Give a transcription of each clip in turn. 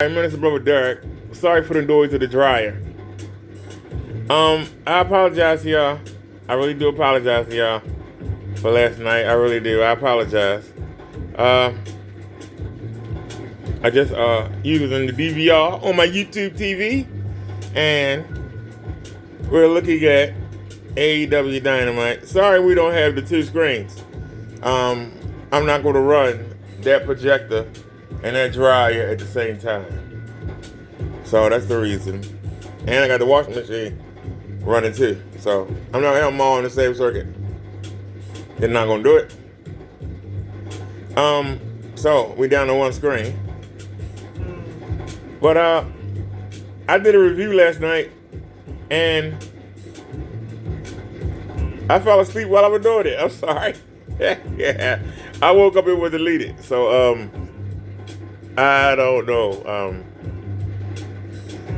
Hey, Minister Brother Derek, sorry for the noise of the dryer. I apologize to y'all. I really do apologize to y'all for last night. I really do. I apologize. I just using the DVR on my YouTube TV, and we're looking at AEW Dynamite. Sorry we don't have the two screens. I'm not going to run that projector and that dryer at the same time. So that's the reason. And I got the washing machine running too. So I'm not having them all on the same circuit. They're not gonna do it. So we down to one screen. But I did a review last night and I fell asleep while I was doing it. I'm sorry. Yeah. I woke up, it was deleted. So I don't know.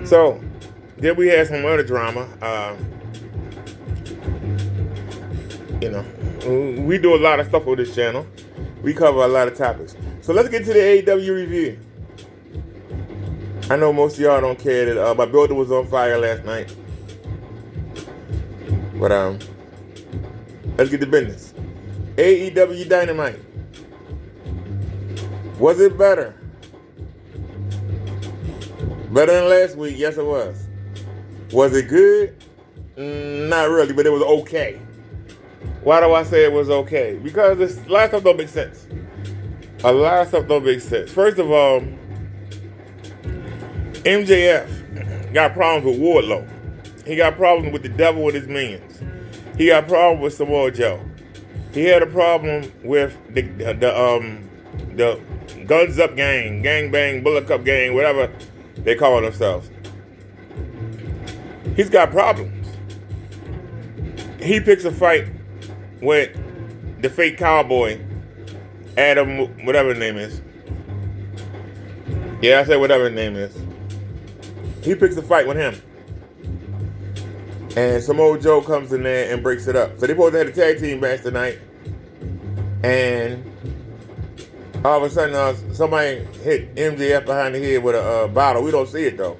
So then we had some other drama. We do a lot of stuff on this channel. We cover a lot of topics. So let's get to the AEW review. I know most of y'all don't care that my building was on fire last night. But let's get to business. AEW Dynamite. Was it better? Better than last week? Yes, it was. Was it good? Not really, but it was okay. Why do I say it was okay? Because a lot of stuff don't make sense. A lot of stuff don't make sense. First of all, MJF got problems with Wardlow. He got problems with the devil with his minions. He got problems with Samoa Joe. He had a problem with the Guns Up gang, Gang Bang, Bullet Cup gang, whatever they call themselves. He's got problems. He picks a fight with the fake cowboy, Adam, whatever his name is. Yeah, I said whatever his name is. He picks a fight with him. And Samoa Joe comes in there and breaks it up. So they both had a tag team match tonight. And all of a sudden, somebody hit MJF behind the head with a bottle. We don't see it, though.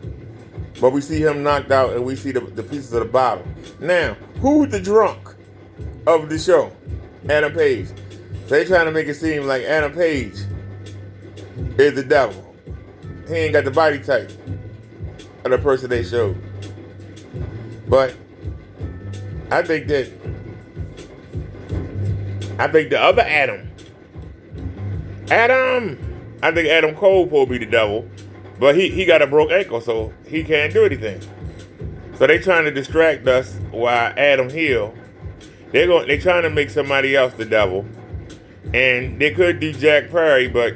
But we see him knocked out, and we see the pieces of the bottle. Now, who's the drunk of the show? Adam Page. So they trying to make it seem like Adam Page is the devil. He ain't got the body type of the person they showed. But I think the other I think Adam Cole will be the devil, but he got a broke ankle, so he can't do anything. So they trying to distract us while Adam Hill, they trying to make somebody else the devil, and they could do Jack Perry, but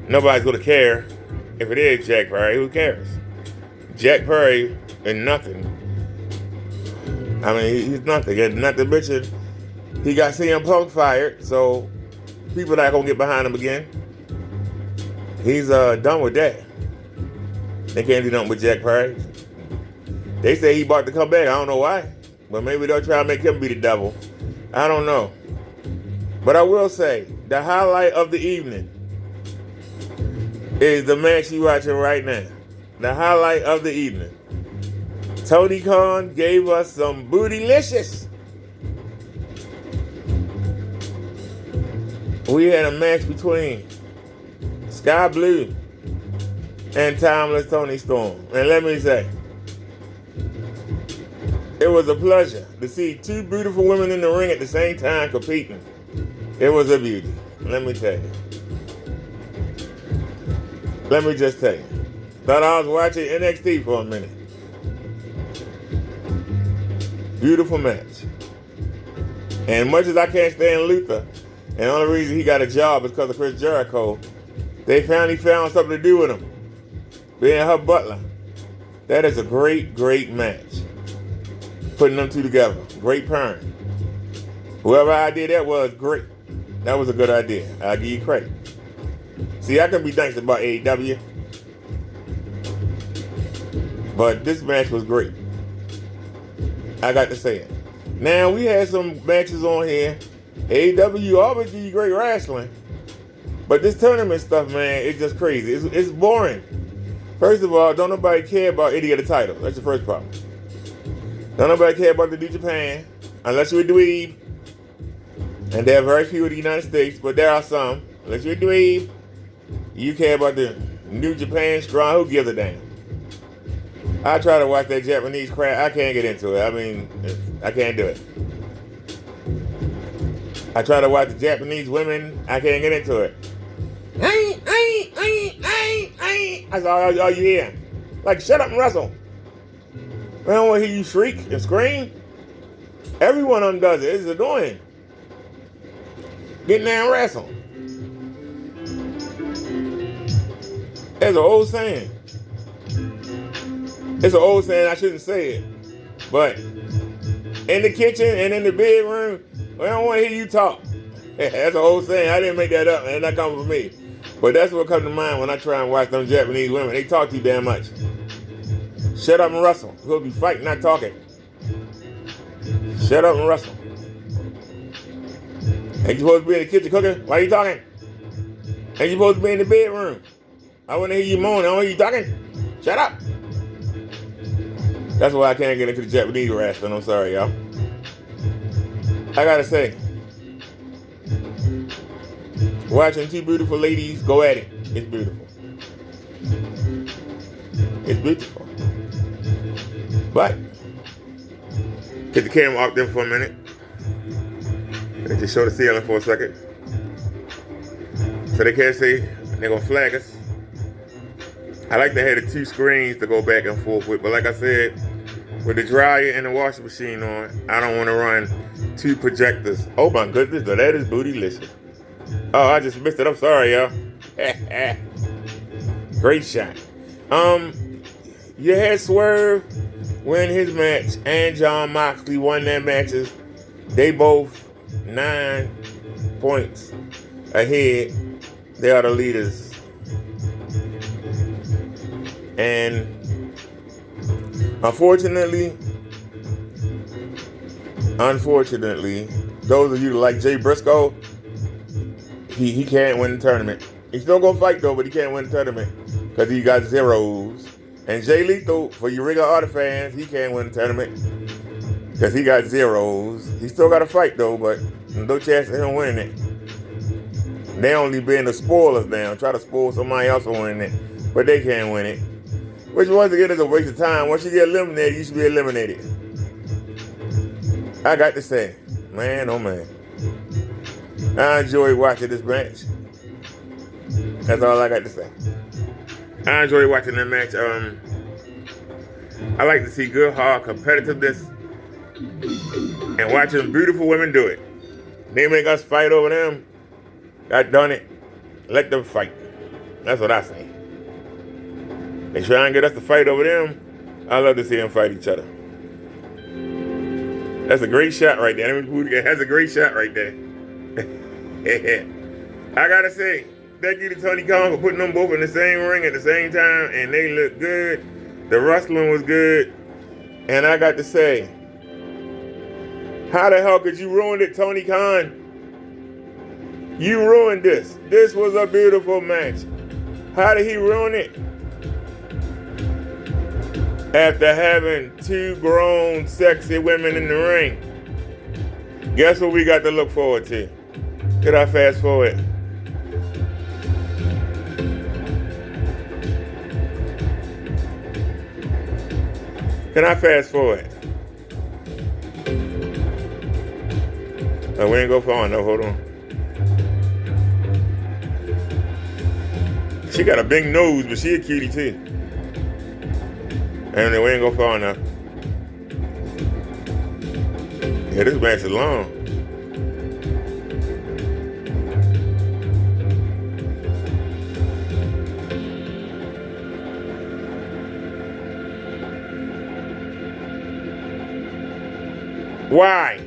nobody's gonna care if it is Jack Perry. Who cares? Jack Perry is nothing. I mean, he's nothing. And not to mention, he got CM Punk fired, so people not gonna get behind him again. He's done with that. They can't do nothing with Jack Perry. They say he about to come back. I don't know why, but maybe they'll try to make him be the devil. I don't know. But I will say, the highlight of the evening is the match you're watching right now. The highlight of the evening. Tony Khan gave us some bootylicious. We had a match between Sky Blue and Timeless Tony Storm. And let me say, it was a pleasure to see two beautiful women in the ring at the same time competing. It was a beauty. Let me tell you. Let me just tell you. Thought I was watching NXT for a minute. Beautiful match. And much as I can't stand Luther, and the only reason he got a job is because of Chris Jericho, they found something to do with him. Being her butler. That is a great, great match. Putting them two together. Great pairing. Whoever idea that was, great. That was a good idea. I'll give you credit. See, I can be nice about AEW, but this match was great. I got to say it. Now, we had some matches on here. AEW always give you great wrestling. But this tournament stuff, man, it's just crazy. It's boring. First of all, don't nobody care about any of the title. That's the first problem. Don't nobody care about the New Japan, unless you're a dweeb. And there are very few in the United States, but there are some. Unless you're a dweeb, you care about the New Japan strong. Who gives a damn? I try to watch that Japanese crap. I can't get into it. I mean, I can't do it. I try to watch the Japanese women. I can't get into it. That's all you hear. Like, shut up and wrestle. I don't want to hear you shriek and scream. Every one of them does it. It's annoying. Get in there and wrestle. There's an old saying. It's an old saying, I shouldn't say it. But in the kitchen and in the bedroom, I don't want to hear you talk. That's an old saying. I didn't make that up, and that comes from me. But that's what comes to mind when I try and watch them Japanese women. They talk too damn much. Shut up and wrestle. You're supposed to be fighting, not talking. Shut up and wrestle. Ain't you supposed to be in the kitchen cooking? Why are you talking? Ain't you supposed to be in the bedroom? I want to hear you moaning. I want to hear you talking. Shut up. That's why I can't get into the Japanese wrestling. I'm sorry, y'all. I gotta say, watching two beautiful ladies go at it, it's beautiful. It's beautiful. But, get the camera off them for a minute. And just show the ceiling for a second. So they can't say they're gonna flag us. I like to have the two screens to go back and forth with, but like I said, with the dryer and the washing machine on, I don't want to run two projectors. Oh my goodness, that is bootylicious. Oh, I just missed it. I'm sorry, y'all. Great shot. You had Swerve win his match, and John Moxley won their matches. They both 9 points ahead. They are the leaders. And unfortunately, those of you like Jay Briscoe, he can't win the tournament. He's still gonna fight though, but he can't win the tournament because he got zeros. And Jay Lethal, for you regular Artie fans, he can't win the tournament because he got zeros. He still got to fight though, but no chance of him winning it. They only being the spoilers now, try to spoil somebody else from winning it, but they can't win it. Which once again is a waste of time. Once you get eliminated, you should be eliminated. I got to say, man, oh man, I enjoyed watching this match. That's all I got to say. I enjoy watching that match. I like to see good, hard competitiveness and watching beautiful women do it. They make us fight over them. God done it. Let them fight. That's what I say. They try and get us to fight over them. I love to see them fight each other. That's a great shot right there. That's a great shot right there. I gotta say, thank you to Tony Khan for putting them both in the same ring at the same time, and they look good. The wrestling was good, and I got to say, how the hell could you ruin it, Tony Khan? You ruined this. This was a beautiful match. How did he ruin it? After having two grown, sexy women in the ring. Guess what we got to look forward to? Could I fast forward? Can I fast forward? Oh, we ain't go far enough. Hold on. She got a big nose, but she a cutie too. And we ain't go far enough. Yeah, this match is long. Why?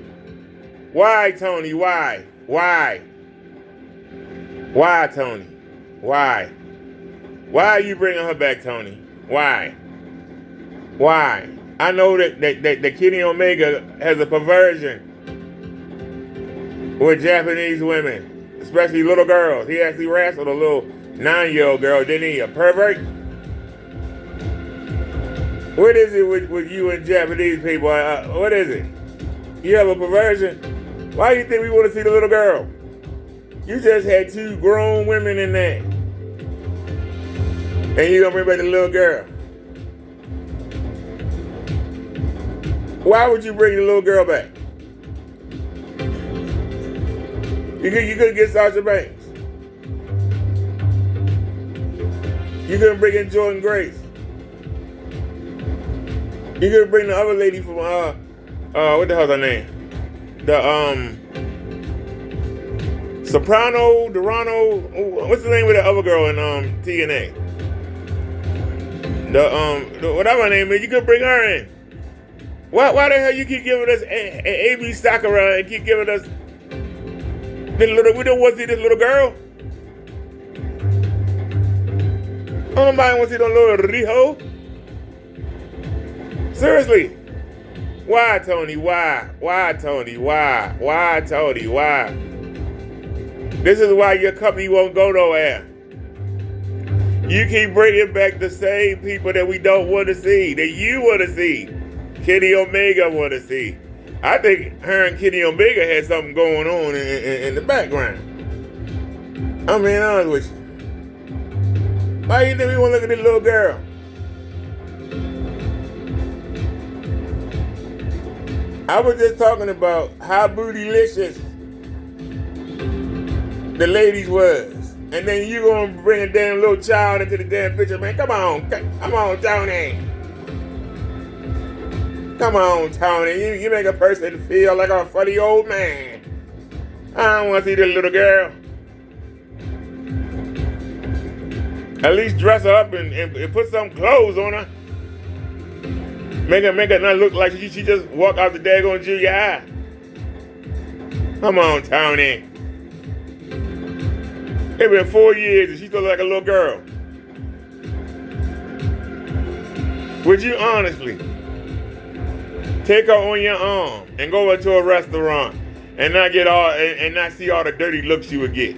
Why, Tony? Why? Why? Why, Tony? Why? Why are you bringing her back, Tony? Why? Why? I know that Kenny Omega has a perversion with Japanese women. especially little girls. He actually wrestled a little 9-year-old girl, didn't he? A pervert? What is it with you and Japanese people? What is it? You have a perversion? Why do you think we want to see the little girl? You just had 2 grown women in there. And you gonna bring back the little girl. Why would you bring the little girl back? You couldn't get Sasha Banks. You couldn't bring in Jordan Grace. You couldn't bring the other lady from what the hell's her name? The Soprano, Dorano. What's the name of the other girl in TNA? The whatever her name is. You could bring her in. Why the hell you keep giving us AB Sakura and keep giving us this little? We don't want to see this little girl. Nobody want to see no little Riho. Seriously. Why, Tony? Why? Why, Tony? Why? Why, Tony? Why? This is why your company won't go nowhere. You keep bringing back the same people that we don't want to see, that you want to see. Kenny Omega want to see. I think her and Kenny Omega had something going on in the background. I'm being honest with you. Why do you think we want to look at this little girl? I was just talking about how bootylicious the ladies was. And then you gonna bring a damn little child into the damn picture, man. Come on, Tony. Come on, Tony. You make a person feel like a funny old man. I don't want to see this little girl. At least dress her up and put some clothes on her. Make her not look like she just walked out the daggone junior high. Come on, Tony. It's been 4 years and she still like a little girl. Would you honestly take her on your arm and go into a restaurant and not get all and not see all the dirty looks you would get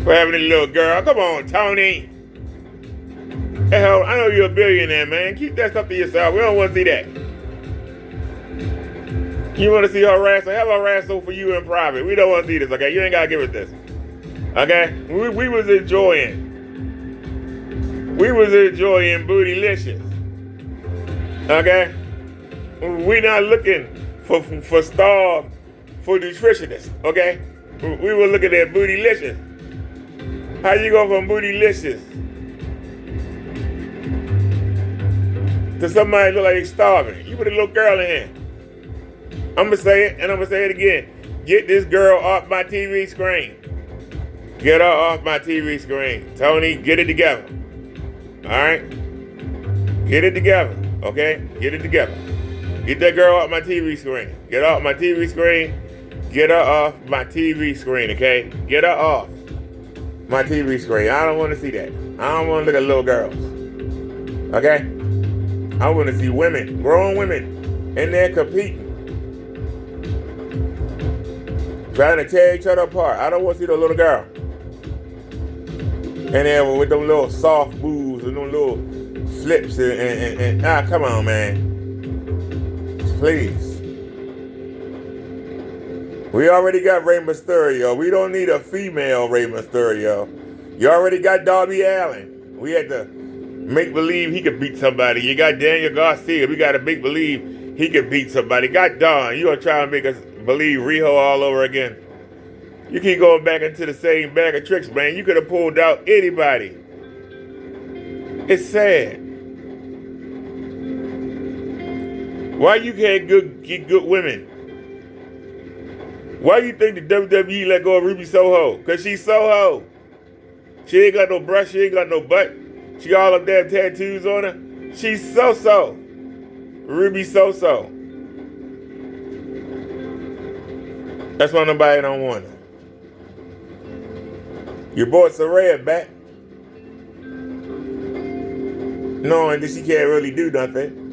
for having a little girl? Come on, Tony. Hell, I know you're a billionaire, man. Keep that stuff to yourself. We don't want to see that. You want to see her wrestle? Have her wrestle for you in private. We don't want to see this, okay? You ain't got to give us this. Okay? We was enjoying bootylicious. Okay? We not looking for nutritionists, okay? We were looking at bootylicious. How you go from bootylicious to somebody look like they're starving? You put a little girl in here. I'm going to say it, and I'm going to say it again. Get this girl off my TV screen. Get her off my TV screen. Tony, get it together. All right? Get it together, okay? Get it together. Get that girl off my TV screen. Get her off my TV screen. Get her off my TV screen, okay? Get her off my TV screen. I don't want to see that. I don't want to look at little girls. Okay? I want to see women, grown women, in there competing. Trying to tear each other apart. I don't want to see the little girl. And then with them little soft moves and them little flips and come on, man. Please. We already got Rey Mysterio. We don't need a female Rey Mysterio. You already got Darby Allin. We had to make believe he could beat somebody. You got Daniel Garcia. We got to make believe he could beat somebody. Got Don. You gonna try and make us believe Riho all over again? You keep going back into the same bag of tricks, man. You could have pulled out anybody. It's sad. Why you can't get good women? Why you think the WWE let go of Ruby Soho? Because she's Soho. She ain't got no breast, she ain't got no butt. She got all them damn tattoos on her. She's so-so. Ruby So-So. That's why nobody don't want her. You brought Saraya back, knowing that she can't really do nothing.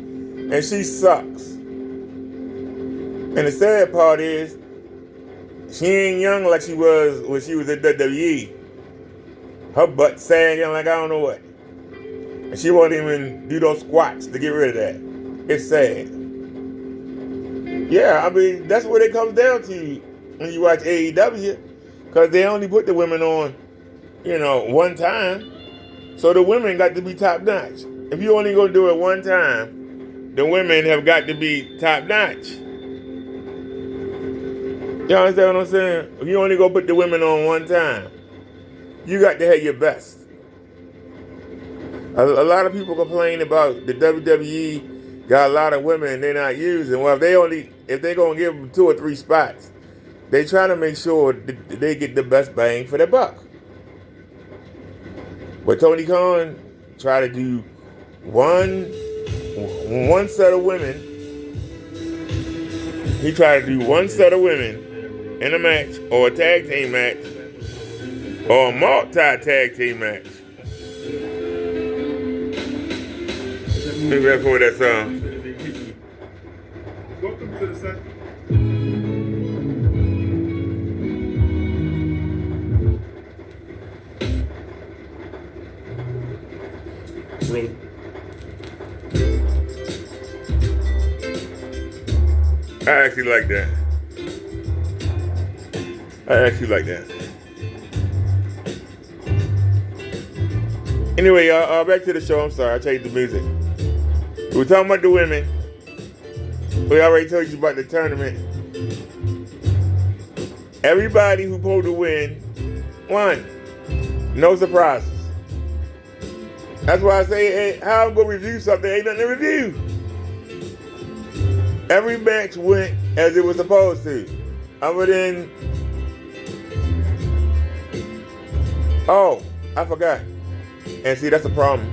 And she sucks. And the sad part is, She ain't young like she was when she was at WWE. Her butt sagging like I don't know what. And she won't even do those squats to get rid of that. It's sad. Yeah, I mean, that's what it comes down to when you watch AEW. Because they only put the women on, one time. So the women got to be top notch. If you only gonna do it one time, the women have got to be top notch. You understand what I'm saying? If you only go put the women on one time, you got to have your best. A lot of people complain about the WWE got a lot of women they're not using. Well, if they're gonna give them 2 or 3 spots, they try to make sure that they get the best bang for their buck. But Tony Khan tried to do one set of women. He tried to do one set of women in a match, or a tag team match, or a multi-tag team match. Maybe that's what that song. Welcome to the set. I actually like that. Anyway, y'all, back to the show. I'm sorry, I changed the music. We were talking about the women. We already told you about the tournament. Everybody who pulled to win won. No surprises. That's why I say, hey, how I'm going to review something, ain't nothing to review. Every match went as it was supposed to. Other than... Oh, I forgot. And see, that's the problem.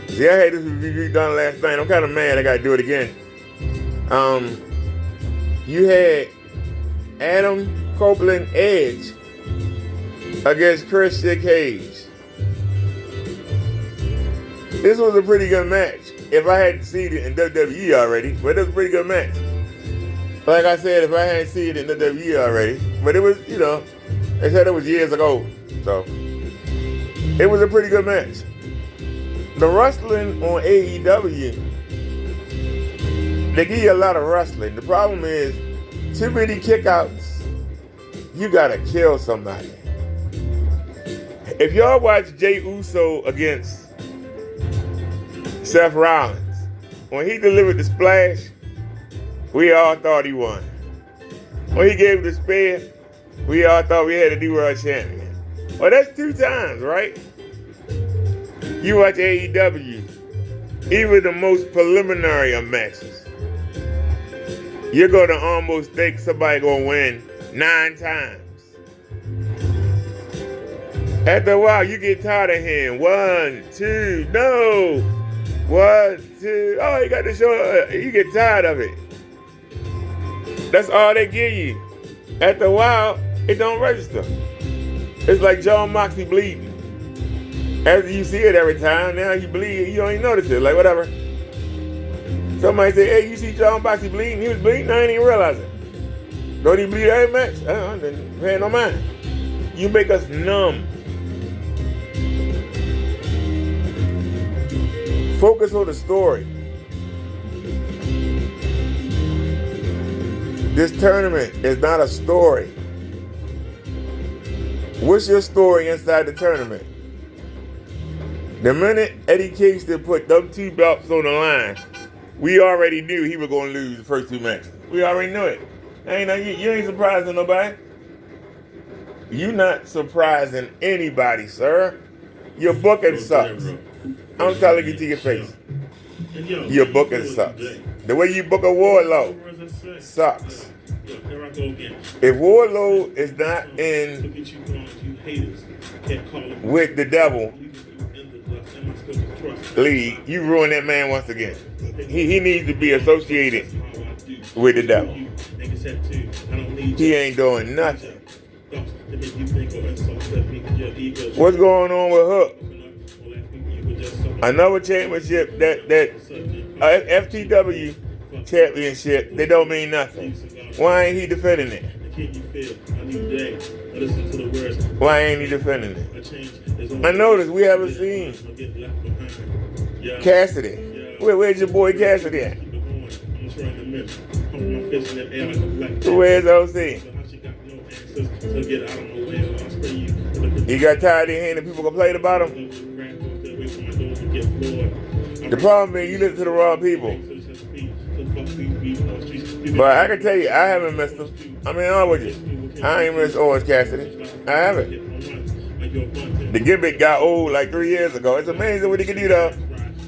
See, I had this review done last night. I'm kind of mad I got to do it again. You had Adam Copeland Edge against Christian Cage. This was a pretty good match. If I hadn't seen it in WWE already, but it was a pretty good match. Like I said, if I hadn't seen it in WWE already, but it was, they said it was years ago, so it was a pretty good match. The wrestling on AEW, they give you a lot of wrestling. The problem is, too many kickouts, you gotta kill somebody. If y'all watch Jey Uso against Seth Rollins, when he delivered the splash, we all thought he won. When he gave the spear, we all thought we had a new world champion. Well, that's 2 times, right? You watch AEW, even the most preliminary of matches, you're going to almost think somebody going to win 9 times. After a while, you get tired of him. 1, 2, no. 1, 2. Oh, you got to show. You get tired of it. That's all they give you. After a while, it don't register. It's like John Moxley bleeding. After you see it every time, now you bleed, you don't even notice it. Like, whatever. Somebody say, hey, you see John Moxley bleeding? He was bleeding? I didn't even realize it. Don't he bleed every match? I didn't pay no mind. You make us numb. Focus on the story. This tournament is not a story. What's your story inside the tournament? The minute Eddie Kingston put them 2 belts on the line, we already knew he was going to lose the first 2 matches. We already knew it. You ain't surprising nobody. You not surprising anybody, sir. Your booking sucks. I'm telling you to your face. Your booking sucks. The way you book a Wardlow sucks. If Wardlow is not in with the devil league, you ruin that man once again. He needs to be associated with the devil. He ain't doing nothing. What's going on with Hook? Another championship that FTW championship, they don't mean nothing. Why ain't he defending it? Why ain't he defending it? I noticed we haven't seen Cassidy. Where's your boy Cassidy at? Where's OC? He got tired of hearing people complain about him. The problem is you listen to the wrong people. But I can tell you, I haven't missed him. I mean, I'm with you. I ain't missed Orange Cassidy. I haven't. The gimmick got old like 3 years ago. It's amazing what he can do though.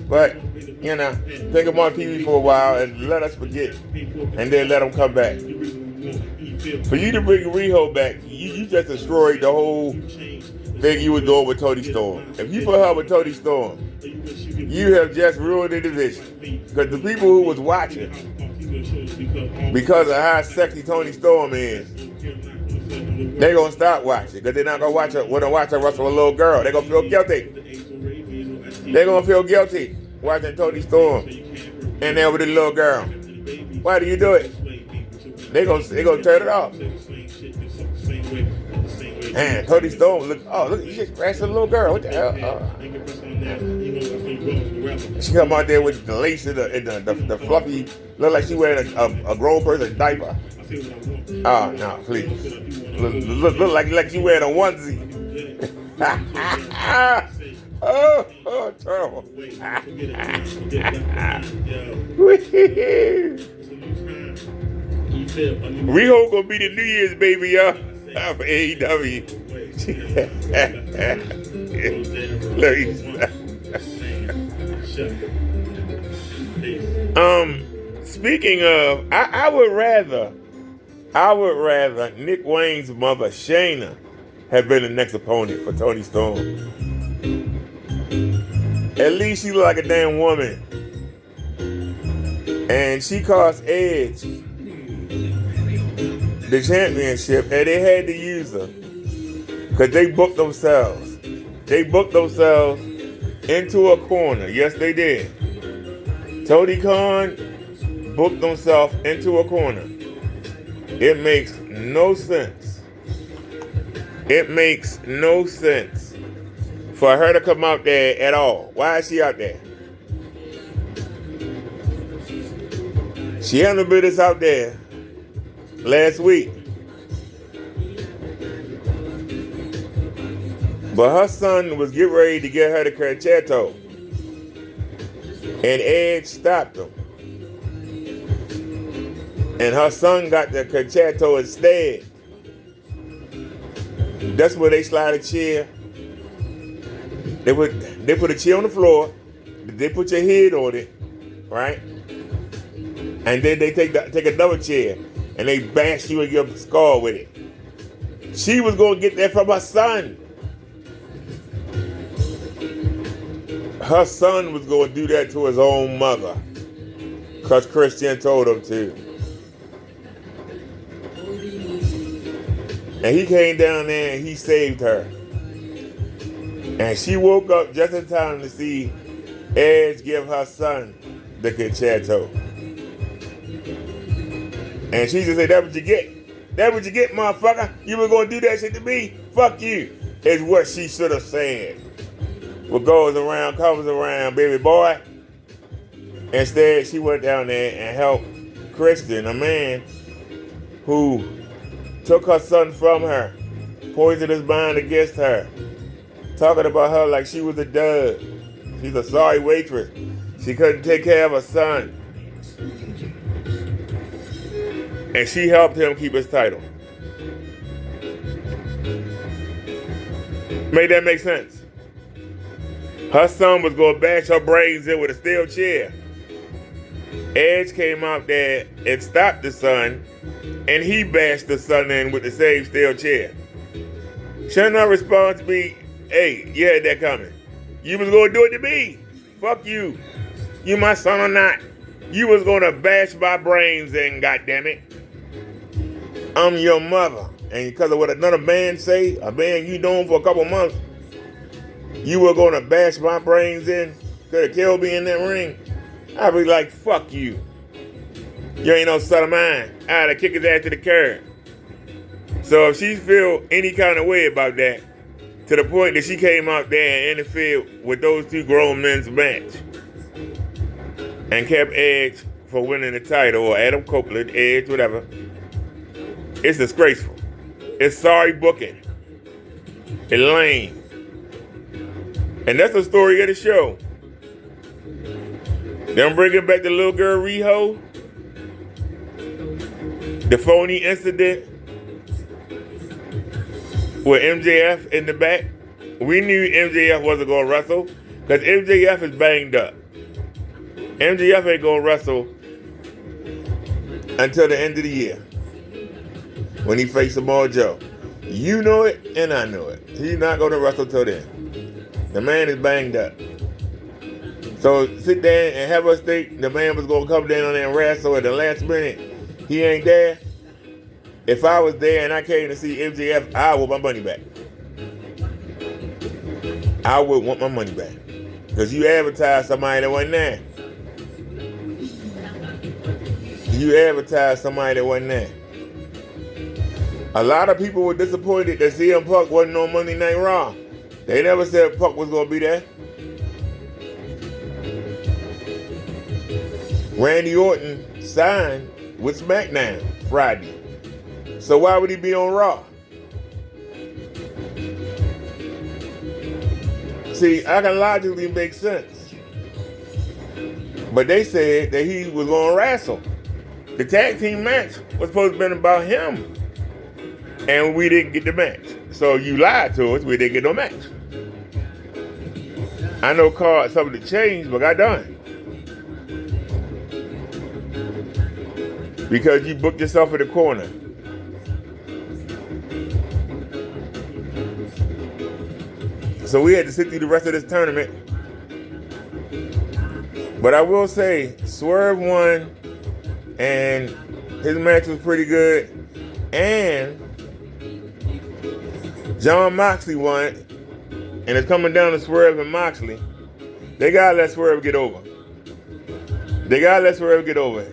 But, you know, take him on TV for a while and let us forget. And then let him come back. For you to bring Riho back, you just destroyed the whole thing you were doing with Toni Storm. If you put her with Toni Storm, you have just ruined the division. Because the people who was watching, because of how sexy Toni Storm is, they're going to stop watching. Because they're not going to watch her wrestle a little girl. They're going to feel guilty. They're going to feel guilty watching Toni Storm and there with the little girl. Why do you do it? They're going to turn it off. Man, Toni Storm, look, you just wrestled a little girl. What the hell? She come out there with the lace and the fluffy, look like she wearing a grown person's diaper. Oh, no, please. Look like she wearing a onesie. Oh, terrible. Riho gonna be the New Year's baby, y'all, for AEW. Speaking of, I would rather Nick Wayne's mother, Shayna, have been the next opponent for Toni Storm. At least she look like a damn woman. And she cost Edge the championship, and they had to use her. Because they booked themselves. They booked themselves into a corner. Yes, they did. Tony Khan booked himself into a corner. It makes no sense. It makes no sense for her to come out there at all. Why is she out there? She handled business out there last week. But her son was getting ready to get her the concerto. And Edge stopped him. And her son got the concerto instead. That's where they slide a chair. They put a chair on the floor. They put your head on it, right? And then they take another chair and they bash you in your skull with it. She was going to get that from her son. Her son was going to do that to his own mother because Christian told him to. And he came down there and he saved her. And she woke up just in time to see Edge give her son the concerto. And she just said, "That's what you get. That's what you get, motherfucker. You were going to do that shit to me? Fuck you," is what she should have said. What goes around comes around, baby boy. Instead, she went down there and helped Christian, a man who took her son from her, poisoned his mind against her, talking about her like she was a dud. She's a sorry waitress. She couldn't take care of her son. And she helped him keep his title. Made that make sense? Her son was going to bash her brains in with a steel chair. Edge came out there and stopped the son, and he bashed the son in with the same steel chair. Shouldn't her response be, "Hey, you had that coming. You was going to do it to me. Fuck you. You my son or not. You was going to bash my brains in, goddammit. I'm your mother. And because of what another man say, a man you known for a couple months, you were going to bash my brains in? Could have killed me in that ring?" I'd be like, "Fuck you. You ain't no son of mine. I had to kick his ass to the curb. So if she feel any kind of way about that, to the point that she came out there and interfered with those two grown men's match and kept Edge for winning the title, or Adam Copeland, Edge, whatever, it's disgraceful. It's sorry booking. It's lame. And that's the story of the show. Them bringing back the little girl Riho, the phony incident with MJF in the back. We knew MJF wasn't going to wrestle because MJF is banged up. MJF ain't going to wrestle until the end of the year when he faces Samoa Joe. You know it and I know it. He's not going to wrestle till then. The man is banged up. So sit there and have us think the man was going to come down there and wrestle at the last minute. He ain't there. If I was there and I came to see MJF, I would want my money back. I would want my money back. Because you advertised somebody that wasn't there. You advertised somebody that wasn't there. A lot of people were disappointed that CM Punk wasn't on Monday Night Raw. They never said Punk was going to be there. Randy Orton signed with SmackDown Friday. So why would he be on Raw? See, I can logically make sense. But they said that he was going to wrestle. The tag team match was supposed to have been about him. And we didn't get the match. So you lied to us, we didn't get no match. I know cards something to change, but got done. Because you booked yourself in the corner. So we had to sit through the rest of this tournament. But I will say, Swerve won, and his match was pretty good. And John Moxley won, and it's coming down to Swerve and Moxley. They gotta let Swerve get over.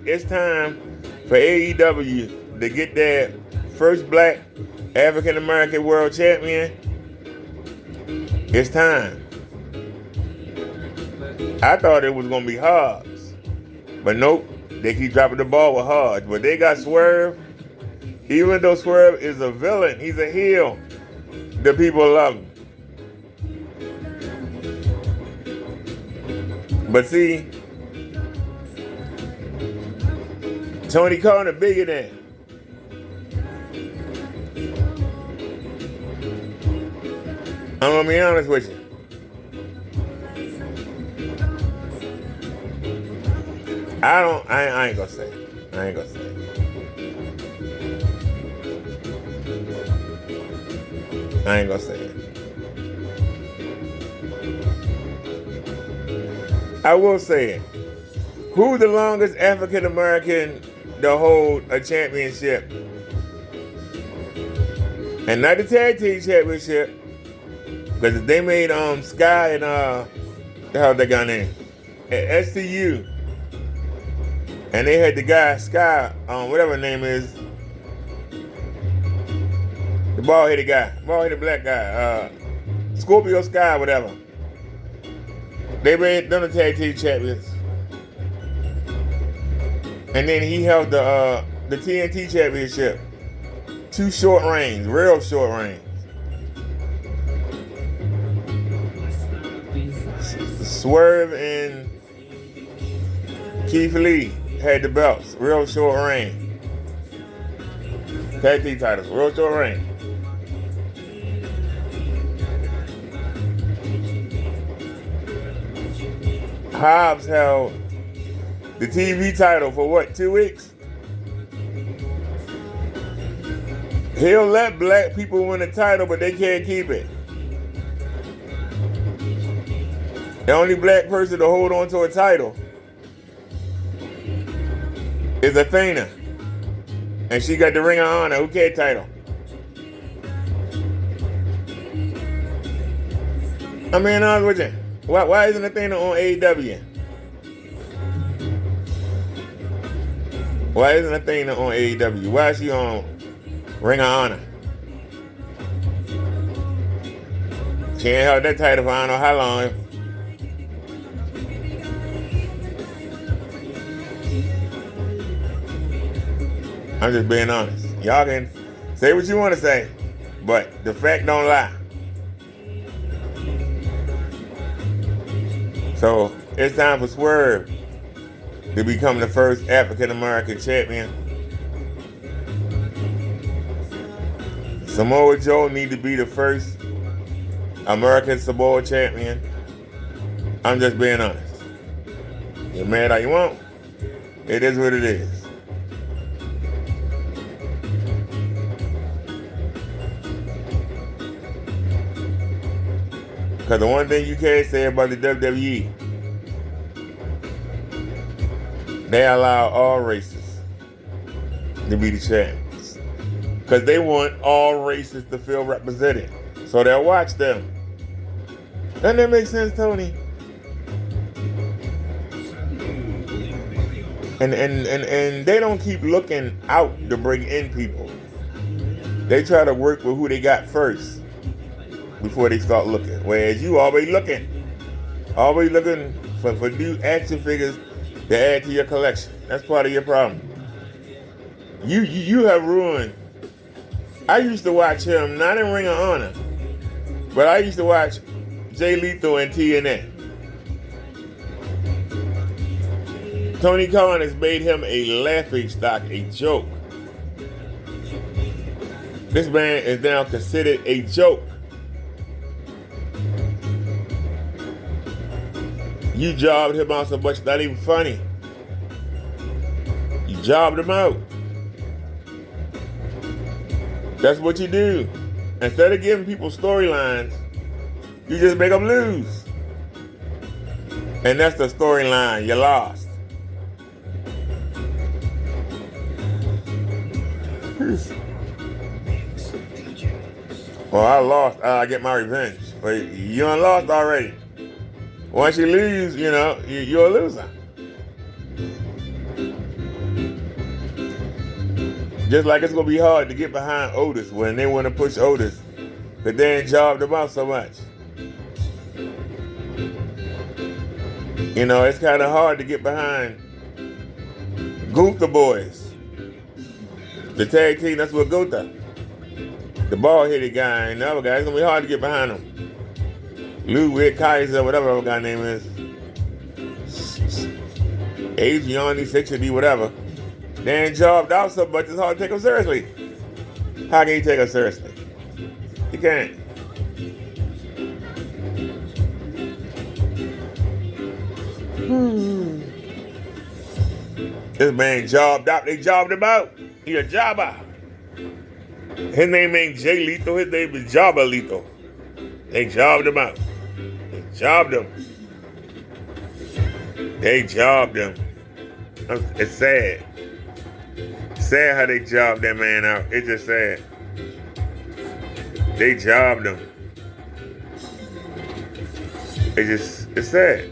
It's time for AEW to get their first black African American world champion. It's time. I thought it was gonna be Hobbs, but nope. They keep dropping the ball with Hobbs. But they got Swerve. Even though Swerve is a villain, he's a heel. The people love him. But see, Tony Khan a billionaire. I'm gonna be honest with you. I ain't gonna say it. I will say it. Who's the longest African American to hold a championship? And not the tag team championship, because they made Sky and the hell that guy name? At SCU. And they had the guy, Sky, whatever his name is. The bald-headed black guy. Scorpio Sky, whatever. They made them the tag team champions. And then he held the TNT championship. 2 short reigns, real short reigns. Swerve and Keith Lee had the belts, real short reign. Tag team titles, real short reign. Hobbs held the TV title for what, 2 weeks? He'll let black people win the title, but they can't keep it. The only black person to hold on to a title is Athena. And she got the Ring of Honor. Who cares title? I'm being honest with you. Why isn't Athena on AEW? Why isn't Athena on AEW? Why is she on Ring of Honor? She ain't held that title for I don't know how long. I'm just being honest. Y'all can say what you want to say, but the fact don't lie. So it's time for Swerve to become the first African American champion. Samoa Joe need to be the first American Samoa champion. I'm just being honest. You're mad all you want. It is what it is. Because the one thing you can't say about the WWE, they allow all races to be the champions. Because they want all races to feel represented. So they'll watch them. Doesn't that make sense, Tony? And they don't keep looking out to bring in people. They try to work with who they got first before they start looking. Whereas you always looking for new action figures to add to your collection. That's part of your problem. You have ruined. I used to watch him, not in Ring of Honor, but I used to watch Jay Lethal and TNA. Tony Khan has made him a laughingstock, a joke. This man is now considered a joke. You jobbed him out so much, it's not even funny. You jobbed him out. That's what you do. Instead of giving people storylines, you just make them lose. And that's the storyline. You lost. Well, I lost. I get my revenge. But you done lost already. Once you lose, you're a loser. Just like it's going to be hard to get behind Otis when they want to push Otis. Because they ain't jobbed him out so much. It's kind of hard to get behind Gunther Boys. The tag team, that's what Gunther. The bald-headed guy and the other guy, it's going to be hard to get behind them. Ludwig Kaiser, whatever the guy name is. Adriani, 60D, whatever. They ain't jobbed out so much, it's hard to take them seriously. How can you take them seriously? You can't. This man jobbed out. They jobbed him out. He a jobber. His name ain't Jay Lethal. His name is Jobber Lethal. They jobbed him out. They jobbed him. They jobbed him. It's sad. Sad how they jobbed that man out. It's just sad. They jobbed him. It's sad.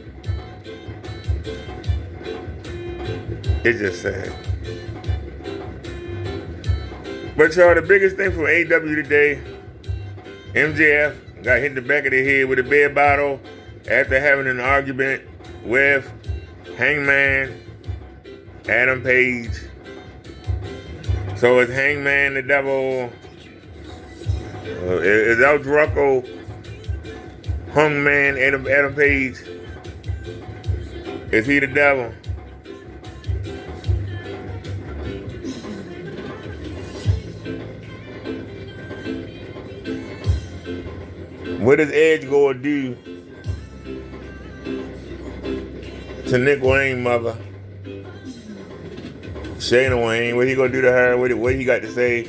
It's just sad. But y'all, the biggest thing from AEW today, MJF got hit in the back of the head with a beer bottle after having an argument with Hangman Adam Page. So is Hangman the devil? Is El Draco Hangman Adam Page? Is he the devil? What does Edge go do to Nick Wayne's mother? Shayna Wayne, what he gonna do to her? What he got to say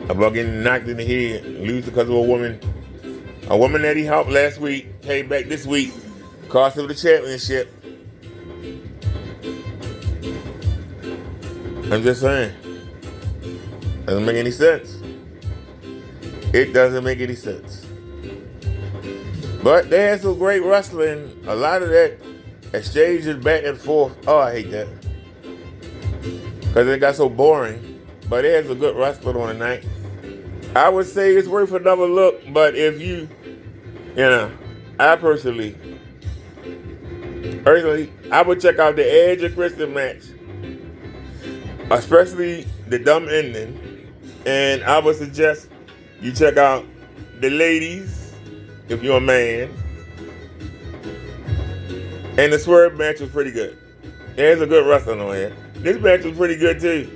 about getting knocked in the head, lose because of a woman? A woman that he helped last week came back this week, cost him the championship. I'm just saying, doesn't make any sense. It doesn't make any sense. But they had some great wrestling. A lot of that exchanges back and forth. Oh, I hate that. Because it got so boring. But it has a good wrestler on the night. I would say it's worth another look, but if you I personally, I would check out the Edge and Christian match, especially the dumb ending, and I would suggest you check out the ladies if you're a man, and the Swerve match was pretty good. There's a good wrestling on here. This match was pretty good too,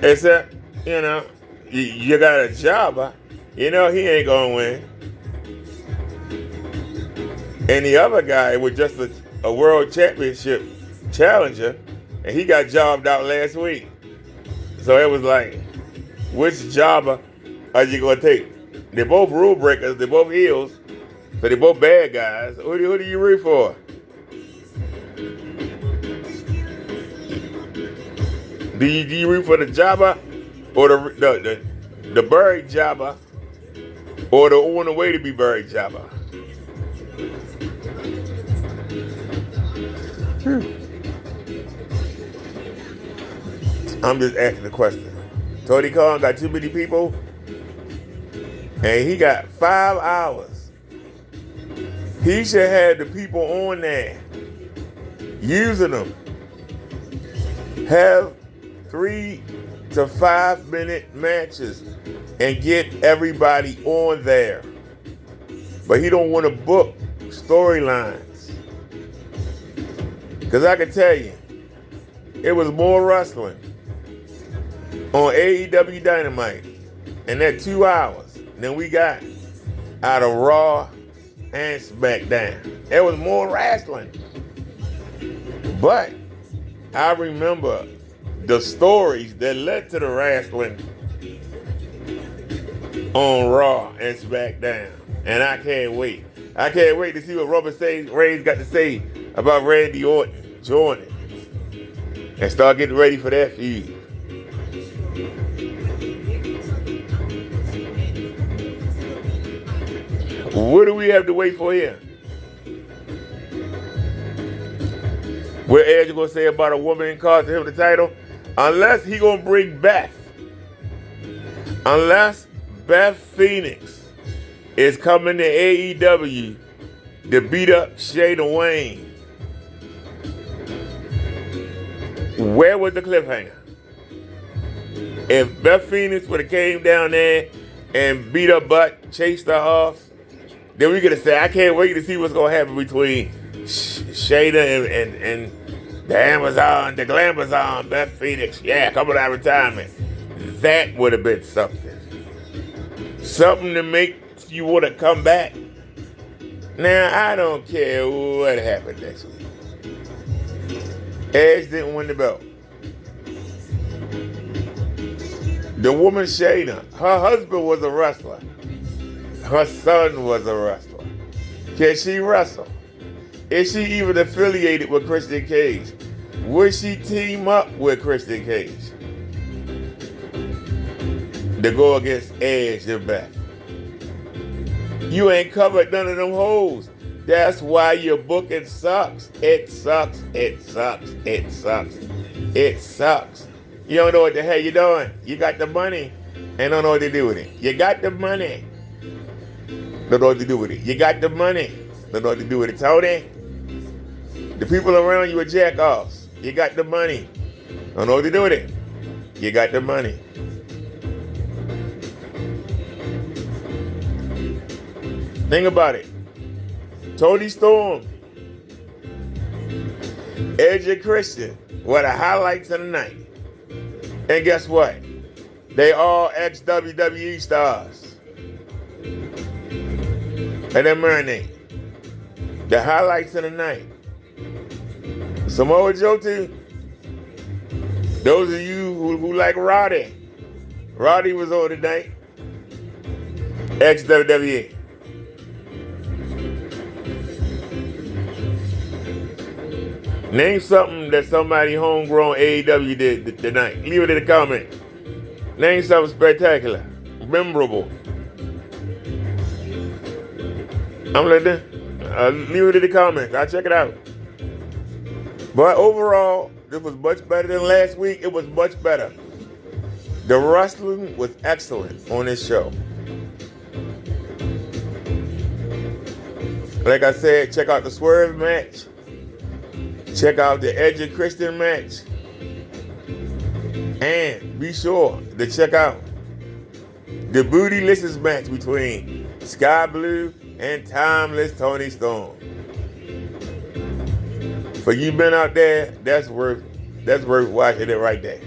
except you got a jobber. He ain't gonna win. And the other guy was just a world championship challenger, and he got jobbed out last week. So it was like, which jobber are you gonna take? They're both rule breakers. They're both heels. So they're both bad guys. Who do you root for? Do you root for the jobber or the buried jobber, or the on the way to be buried jobber? I'm just asking the question. Tony Khan got too many people, and he got 5 hours. He should have the people on there using them. Have 3 to 5 minute matches and get everybody on there. But he don't want to book storylines. Because I can tell you, it was more wrestling on AEW DYNAMITE in that 2 hours than we got out of Raw and SmackDown. It was more wrestling. But I remember the stories that led to the wrestling on Raw and SmackDown. And I can't wait. I can't wait to see what Roman Reigns got to say about Randy Orton joining and start getting ready for that feud. What do we have to wait for here? What Edge gonna say about a woman costing him the title? Unless he gonna bring Beth. Unless Beth Phoenix is coming to AEW to beat up Shida Wayne. Where was the cliffhanger? If Beth Phoenix would have came down there and beat her butt, chased her off, then we could have said, I can't wait to see what's gonna happen between Shayna and the Amazon, the Glamazon, Beth Phoenix. Yeah, coming out of retirement. That would have been something. Something to make you want to come back. Now, I don't care what happened next week. Edge didn't win the belt. The woman Shayna, her husband was a wrestler. Her son was a wrestler. Can she wrestle? Is she even affiliated with Christian Cage? Would she team up with Christian Cage to go against Edge and Beth? You ain't covered none of them hoes. That's why your booking sucks. It sucks. It sucks. It sucks. It sucks. You don't know what the hell you're doing. You got the money and don't know what to do with it. You got the money. Don't know what to do with it. You got the money. Don't know what to do with it, Tony. The people around you are jack-offs. You got the money. Don't know what to do with it. You got the money. Think about it. Tony Storm, Edge and Christian were the highlights of the night. And guess what? They all ex-WWE stars. And then marinate. The highlights of the night. Samoa Joe too. Those of you who like Roddy. Roddy was on tonight. Ex-WWE. Name something that somebody homegrown AEW did tonight. Leave it in the comment. Name something spectacular, memorable. I'm like that. Leave it in the comments. I'll check it out. But overall, this was much better than last week. It was much better. The wrestling was excellent on this show. Like I said, check out the Swerve match. Check out the Edge and Christian match. And be sure to check out the Bootylicious match between Sky Blue and Timeless Tony Storm. For you men out there, that's worth watching it right there.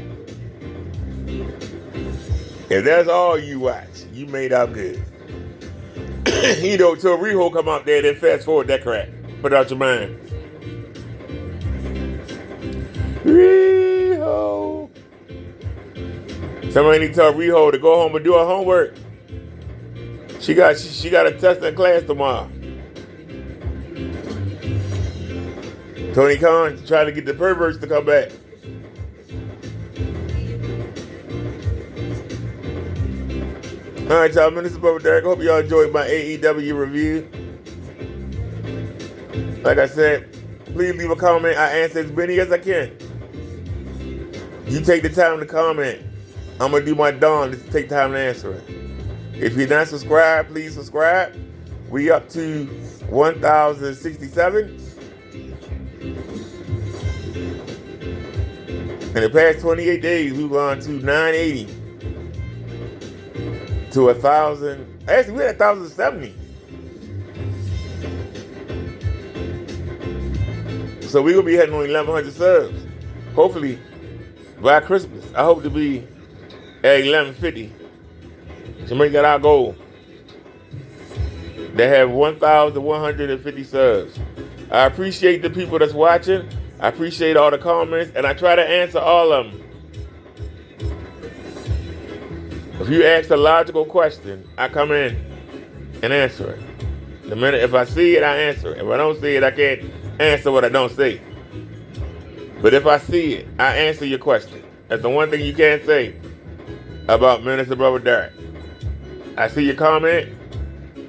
If that's all you watch, you made out good. You know, till Riho come out there, then fast forward that crap. Put it out your mind. Riho. Somebody need to tell Riho to go home and do her homework. She got a test in class tomorrow. Tony Khan trying to get the perverts to come back. All right, y'all. This is Brother Derek. Hope y'all enjoyed my AEW review. Like I said, please leave a comment. I answer as many as I can. You take the time to comment. I'm going to do my darn to take time to answer it. If you're not subscribed, please subscribe. We up to 1,067. In the past 28 days, we've gone to 980 to 1,000. Actually, we're at 1,070. So we're going to be heading on 1,100 subs. Hopefully, by Christmas. I hope to be at 1,150. To make that our goal. They have 1,150 subs. I appreciate the people that's watching. I appreciate all the comments, and I try to answer all of them. If you ask a logical question, I come in and answer it. The minute if I see it, I answer it. If I don't see it, I can't answer what I don't see. But if I see it, I answer your question. That's the one thing you can't say about Minister Brother Derek. I see your comment,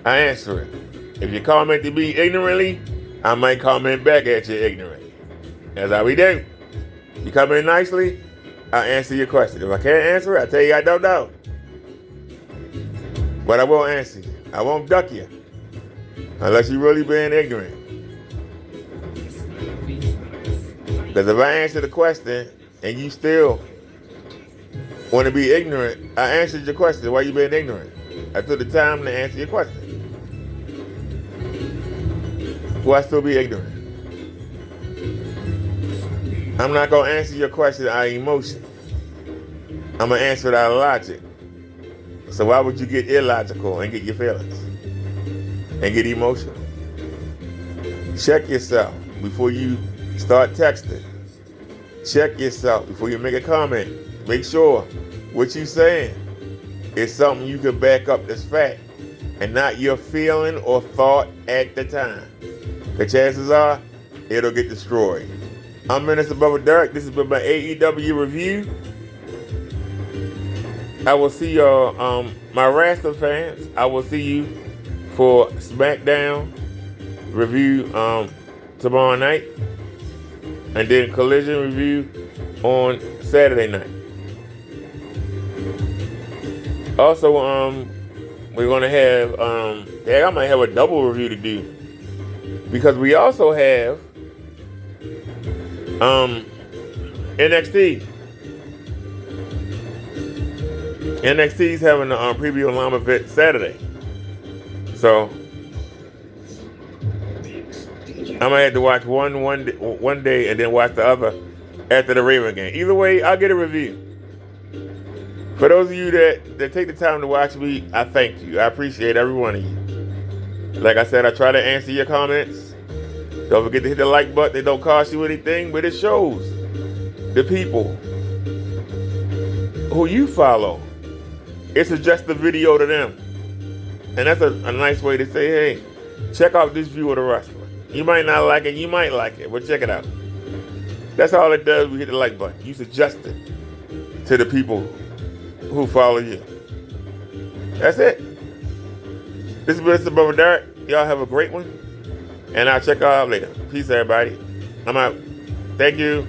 I answer it. If you comment to be ignorantly, I might comment back at you ignorantly. That's how we do. You come in nicely, I answer your question. If I can't answer it, I tell you I don't know. But I won't answer you. I won't duck you. Unless you're really being ignorant. Because if I answer the question and you still want to be ignorant, I answered your question. Why you being ignorant? I took the time to answer your question. Will I still be ignorant? I'm not going to answer your question out of emotion. I'm going to answer it out of logic. So why would you get illogical and get your feelings? And get emotional? Check yourself before you start texting. Check yourself before you make a comment. Make sure what you're saying is something you can back up that's fact and not your feeling or thought at the time. Because chances are, it'll get destroyed. I'm Minister Brother Derek. This has been my AEW review. I will see y'all, my Rasta fans, I will see you for SmackDown review tomorrow night. And then Collision review on Saturday night. Also, we're going to have, I might have a double review to do. Because we also have NXT. NXT's having a preview on Llama Vet Saturday. So, I might have to watch one day and then watch the other after the Raven game. Either way, I'll get a review. For those of you that take the time to watch me, I thank you. I appreciate every one of you. Like I said, I try to answer your comments. Don't forget to hit the like button. It don't cost you anything, but it shows the people who you follow. It suggests the video to them. And that's a nice way to say, hey, check out this view of the wrestler. You might not like it, you might like it, but check it out. That's all it does. We hit the like button. You suggest it to the people who follow you. That's it. This is Mr. Brother Derek. Y'all have a great one. And I'll check y'all out later. Peace, everybody. I'm out. Thank you.